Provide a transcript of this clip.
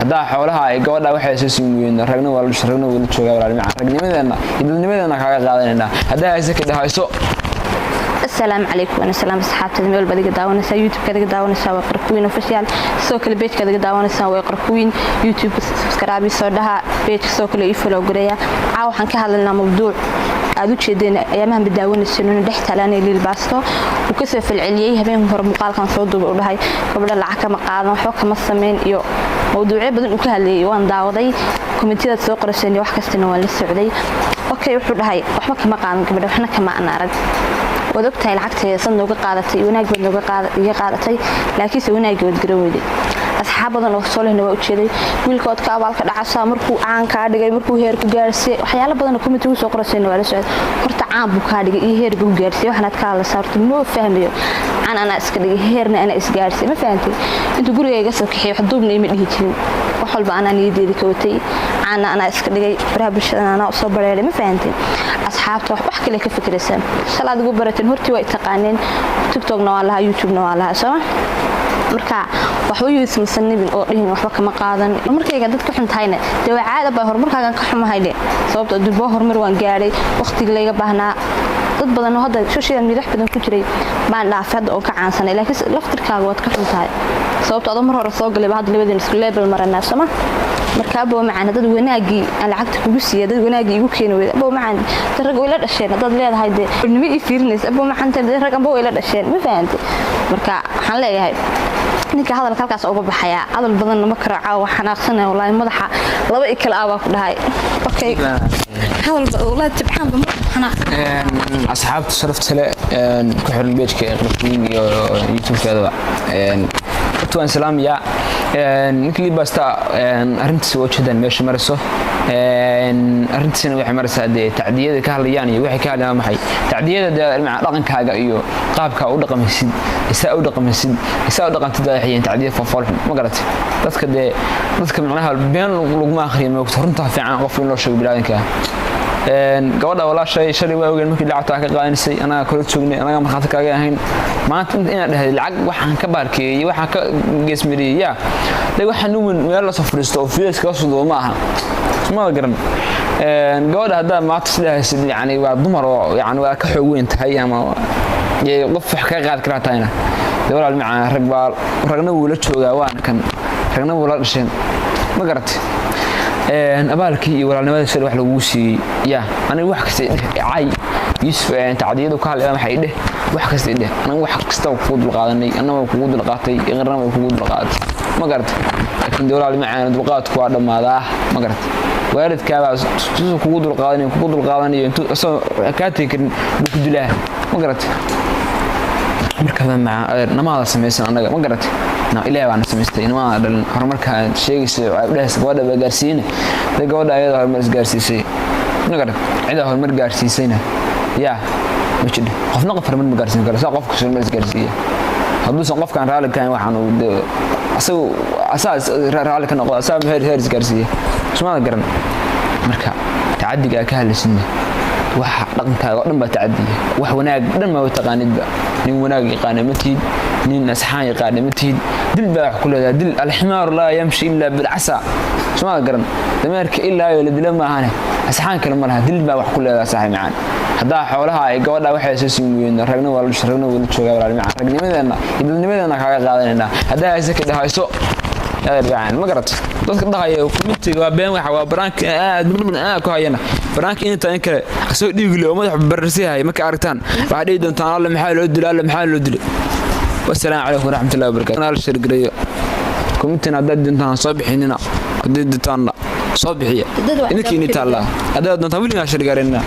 هذا حولها قوة waxay soo siiyeen ragna wala ragna wala jooga walaal macaan ragnimadeena idilnimadeena kaaga qaadanayna hada aysan ka dhahayso السلام عليكم أنا سلام أصحابتي ميل بدي قداونا سا يوتيوب كذا قداونا سا وقركوين أوفيشال سوكل بيج كذا قداونا سا وقركوين يوتيوب سبسكرايب صدها بيج سوكل يفولو قرية عاو حنك هذا الموضوع أدو تشدين أيامهم بداون السنون دحت لاني للباستو وكسر في العلية هبين هرب مقال كان صوت وبهاي قبل العكا مقالنا وحوك مصمين يو موضوعي بدن وكهلي وان داوضي كومنتيات سوق رسالي وحكستنا ولا السعودي أوكي وحول هاي وحوك مقالنا قبل وحنا كما أنا أرد ودكتها العكتها صندوق قادتي وناق بدنوق قادتي لكنse wanaagii wad garaweyday asxaabadan oo soo leena waa u jeeday wiilkood ka abaalka dhacasa markuu caan ka dhigay markuu heer ku gaarsay waxyaalo badan oo committee soo qoraseen waa la socod horta caan buu ka dhigay iyo heer buu gaarsay waxaad ka la saarto ma fahmayo aan ana iska dhigay heerna ana is gaarsay ma fahantay inta gurigayga soo kaxay wax duubnay ma dhihi jirin wax walba ana niyadeeda ka watay ana iska dhigay baraha bulshada ana soo bareeray ma fahantay asxaabta wax kale ka fikiraysan salaad ugu barateen hortii way taqaaneen TikTok na waa laha YouTube na waa laha soo marka waxba yuusan sanibin oo dhihin waxba kama qaadan markayga dadka xuntayna de waa caad baa horumarkaagan ka xumahayle sababtoo dib horumar waan gaaray waqtiga laga baahnaa dad badan oo hadda social media badan ku jiray baan dhaafad oo ka caansanay laakiin laftirkaaga waad ka xuntahay sababtoo aad mar hore soo galay baad labadeen isku level marana sama marka baa macaan dad wanaagi aan lacagta kugu siiyay dad wanaagi igu keenay baa macaan rag way la dhasheen dad leedahay de nimi i fiirnays baa macaan rag baa way la dhasheen ma fahanti marka waxaan leeyahay ninka hadalka halkaas uga baxaya hadal badan ma karaaca wax xanaaqsanay wallahi madaxa laba ikala aba ku dhahay okay hadal wallahi tibxaan ba xanaaqsan asxaabta sharafta leh ku xiran beejka qrafin iyo youtube kada tuwan salaam ya ninkii basta arintiisa oo jeedan meesha mariso arintiisana waxay maraysaa tacdiyada ka hadlayaan iyo waxay ka hadlayaan maxay tacdiyada dhaqankaaga iyo qaabka u dhaqmaysid isaa u dhaqantid waxay tacdiya foofol ma garatay dadka macnaha been lagu ma akhriyo ma runta fiican qof in loo sheego bilaadanka gabadha walaashay shalay waa ogeyn markii lacagta ka qaadanaysay anaga kala joognay anaga marxad kaaga ahayn maanta inaad dhahay lacag waxaan ka baarkeeyay waxaan ka geesmariyay waxaan u meel la soo fariisto oo fiis ka soo doomo aha ma garan gabadha hadda maanta sidaasid yani waa dumar oo yani waa ka xoog weyn tahay ama qof wax ka qaad kara taayna walaal macaan ragna wuu la joogaa waan kan ragna wuu la dhasheen ma garatay abaalkii iyo walaalnimada sida wax lagu siiyay ya aniga wax kasta ay yusuf tacdiyadu ka hadlay waxay dheh wax kasta dheh aniga wax kasta ku dul qaadanay anaga ku dul qaatay iqrana ku dul qaatay ma garatay laakiin walaal macaan dulqaadku waa dhamaadaa ma garatay waalidkaaga ku dul qaadanay intuu asoo ka teekin ku dilaa ma garatay marka ma namaada sameeysan anaga ma garatay ilaahay baan sameystay inama dhalin horumarka sheegaysa abdaas gabadha ba gaarsiinay gabadha ayada horumar gaarsiisay nagar cida horumar gaarsiisayna ya ma jidho qofna qof horumar gaarsiin karo soo qofku horumar gaarsiiya hadduu qofkan raali ka yahay waxaan uu asaas raali ka noqdo asaas heer gaarsiiya isma garan marka taadiga ka halisna waxa dhaqankaaga oo dhan ba taadiya wax wanaag dhan ma taqaanidba nin wanaag yaqaanimatiid nin asxaan yaqaanimatiid dil baa kullu dil alhimar la yamshi illa bil asa soo garan dameerka ilaa iyo la dilay ma ahane asxaan kale ma laha dil baa wax kullu saaxiib macaan hada xoolaha ay gabadha waxay soo siiyeen ragna wala jooga walaal macaan ragnimadeena idilnimadeena kaaga qaadanayna hada aysan ka dhahayso يعني ما قرأت dadka dhahayo committee waa been waxa waa brank ku hayana brank inta in kale soo dhiiglo madax bararsiyahay marka aragtaan waxa dhig doontaan alla maxaa loo dilay wassalaamu alaykum waraxmatullaahi wabarakaatuh ana shir gareeyo committee hadda doontaan soo bixinina hadda doontaan soo bixiya inkii ni taala hadda doontaan wiliga shir gareena